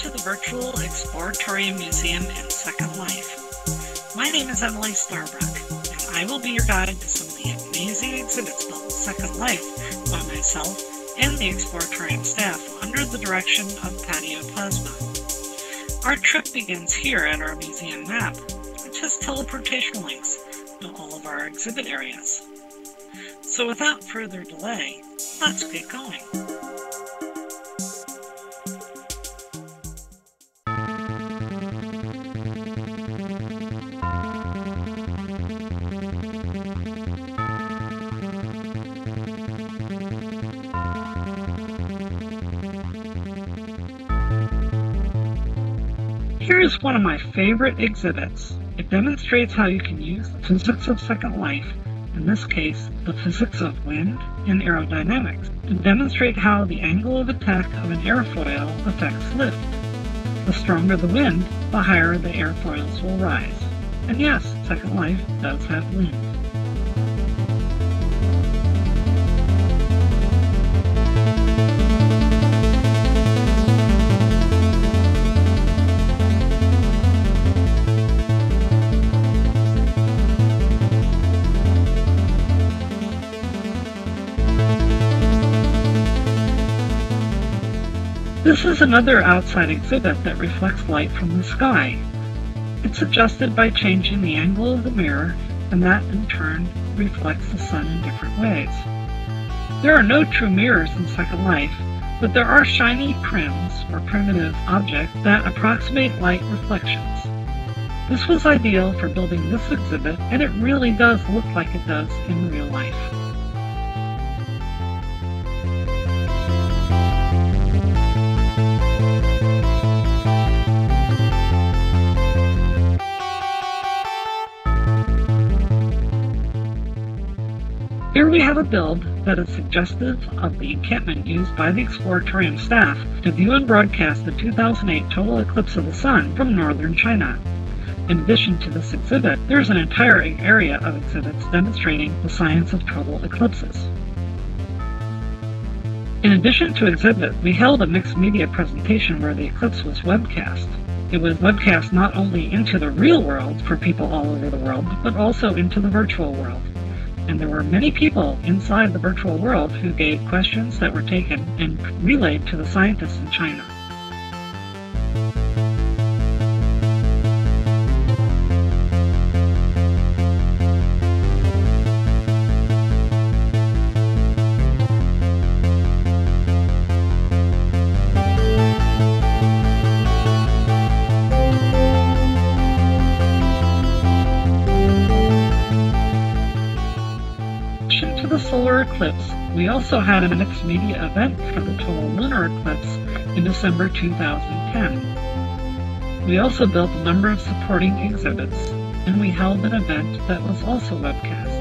to the virtual Exploratorium Museum and Second Life. My name is Emily Starbrook, and I will be your guide to some of the amazing exhibits built in Second Life by myself and the Exploratorium staff under the direction of Patio Plasma. Our trip begins here at our museum map, which has teleportation links to all of our exhibit areas. So without further delay, let's get going. Here is one of my favorite exhibits. It demonstrates how you can use the physics of Second Life, in this case, the physics of wind and aerodynamics, to demonstrate how the angle of attack of an airfoil affects lift. The stronger the wind, the higher the airfoils will rise. And yes, Second Life does have wind. This is another outside exhibit that reflects light from the sky. It's adjusted by changing the angle of the mirror, and that in turn reflects the sun in different ways. There are no true mirrors in Second Life, but there are shiny prims, or primitive objects, that approximate light reflections. This was ideal for building this exhibit, and it really does look like it does in real life. Here we have a build that is suggestive of the encampment used by the Exploratorium staff to view and broadcast the 2008 total eclipse of the sun from northern China. In addition to this exhibit, there is an entire area of exhibits demonstrating the science of total eclipses. In addition to exhibit, we held a mixed media presentation where the eclipse was webcast. It was webcast not only into the real world for people all over the world, but also into the virtual world. And there were many people inside the virtual world who gave questions that were taken and relayed to the scientists in China. The solar eclipse, we also had a mixed media event for the total lunar eclipse in December 2010. We also built a number of supporting exhibits, and we held an event that was also webcast.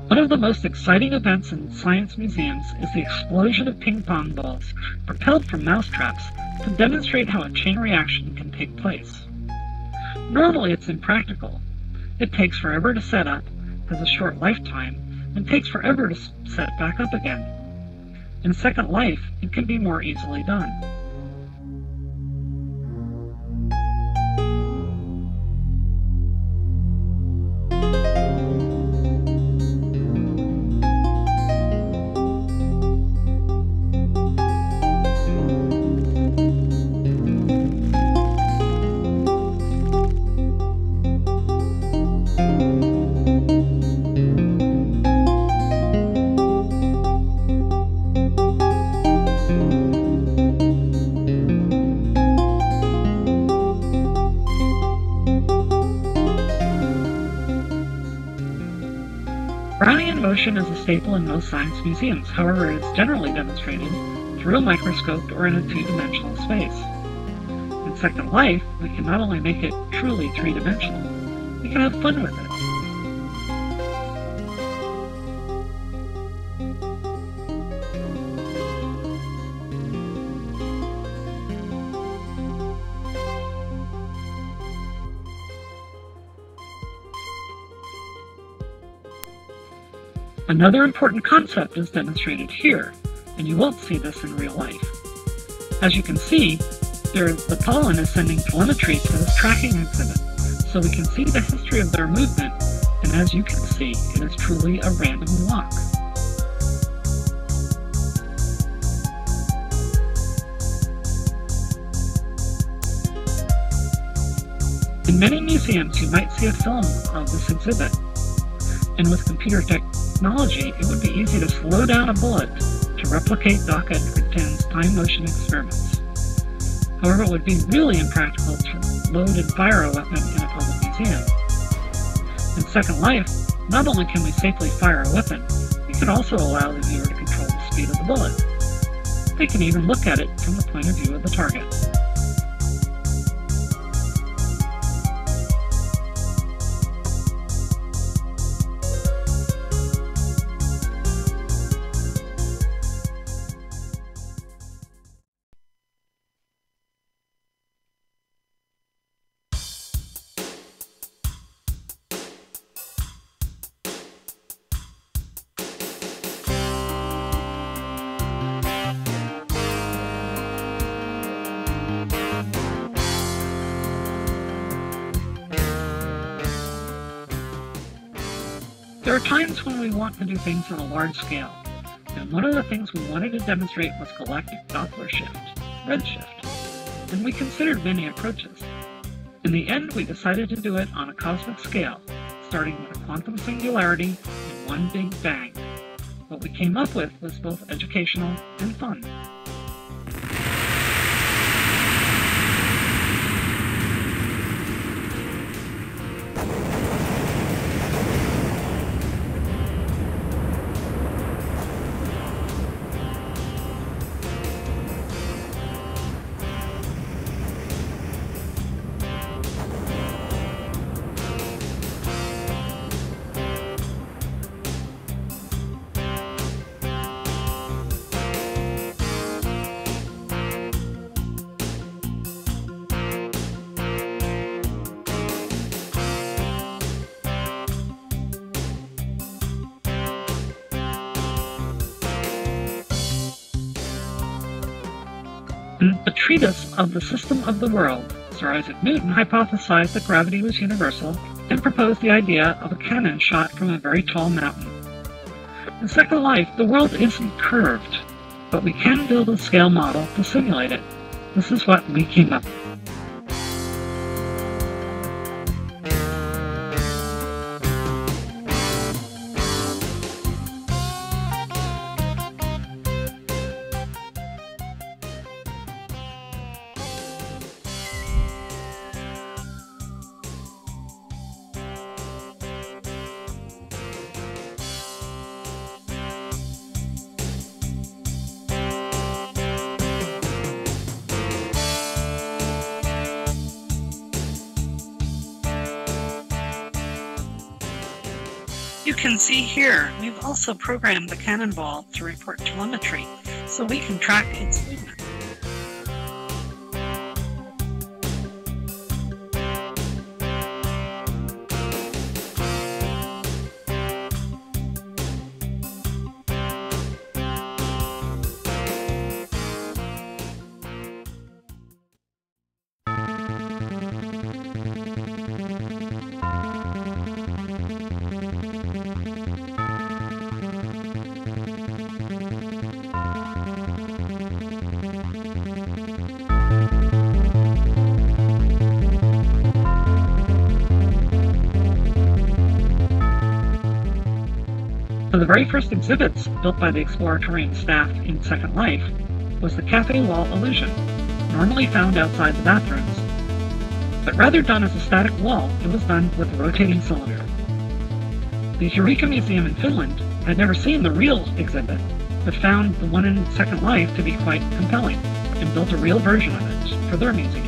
One of the most exciting events in science museums is the explosion of ping pong balls propelled from mousetraps to demonstrate how a chain reaction can take place. Normally it's impractical. It takes forever to set up, has a short lifetime, and takes forever to set back up again. In Second Life, it can be more easily done. Brownian motion is a staple in most science museums, however it is generally demonstrated through a microscope or in a two-dimensional space. In Second Life, we can not only make it truly three-dimensional, we can have fun with it. Another important concept is demonstrated here, and you won't see this in real life. As you can see, the pollen is sending telemetry to this tracking exhibit, so we can see the history of their movement, and as you can see, it is truly a random walk. In many museums, you might see a film of this exhibit, and with computer technology, it would be easy to slow down a bullet to replicate Doc Edgerton's time-motion experiments. However, it would be really impractical to load and fire a weapon in a public museum. In Second Life, not only can we safely fire a weapon, we can also allow the viewer to control the speed of the bullet. They can even look at it from the point of view of the target. There are times when we want to do things on a large scale, and one of the things we wanted to demonstrate was galactic Doppler shift, redshift, and we considered many approaches. In the end, we decided to do it on a cosmic scale, starting with a quantum singularity and one big bang. What we came up with was both educational and fun. In a treatise of the system of the world, Sir Isaac Newton hypothesized that gravity was universal and proposed the idea of a cannon shot from a very tall mountain. In Second Life, the world isn't curved, but we can build a scale model to simulate it. This is what we came up with. You can see here, we've also programmed the cannonball to report telemetry, so we can track its movement. One of the very first exhibits built by the Exploratorium staff in Second Life was the cafe wall illusion, normally found outside the bathrooms. But rather done as a static wall, it was done with a rotating cylinder. The Eureka Museum in Finland had never seen the real exhibit, but found the one in Second Life to be quite compelling, and built a real version of it for their museum.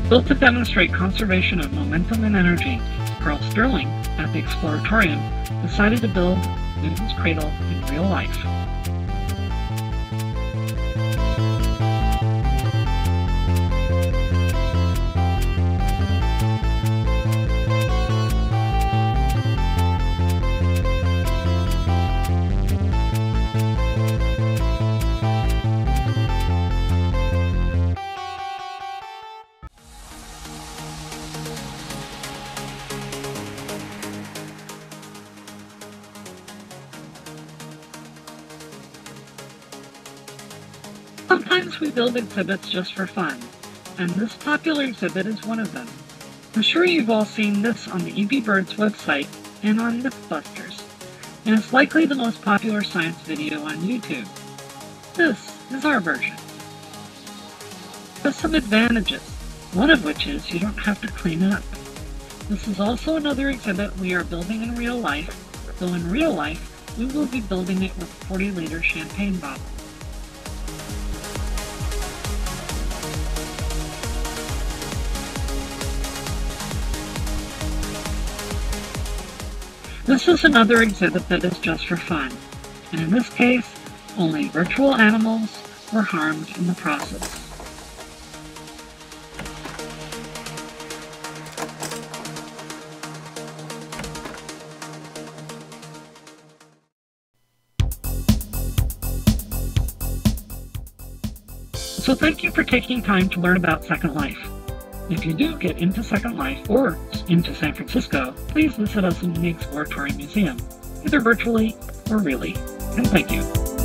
Built to demonstrate conservation of momentum and energy, Carl Stirling at the Exploratorium decided to build Newton's cradle in real life. Sometimes we build exhibits just for fun, and this popular exhibit is one of them. I'm sure you've all seen this on the EB Birds website and on Mythbusters, and it's likely the most popular science video on YouTube. This is our version. It has some advantages, one of which is you don't have to clean up. This is also another exhibit we are building in real life, though in real life we will be building it with 40-liter champagne bottles. This is another exhibit that is just for fun, and in this case, only virtual animals were harmed in the process. So thank you for taking time to learn about Second Life. If you do get into Second Life or into San Francisco, please visit us in the Exploratorium Museum, either virtually or really. And thank you.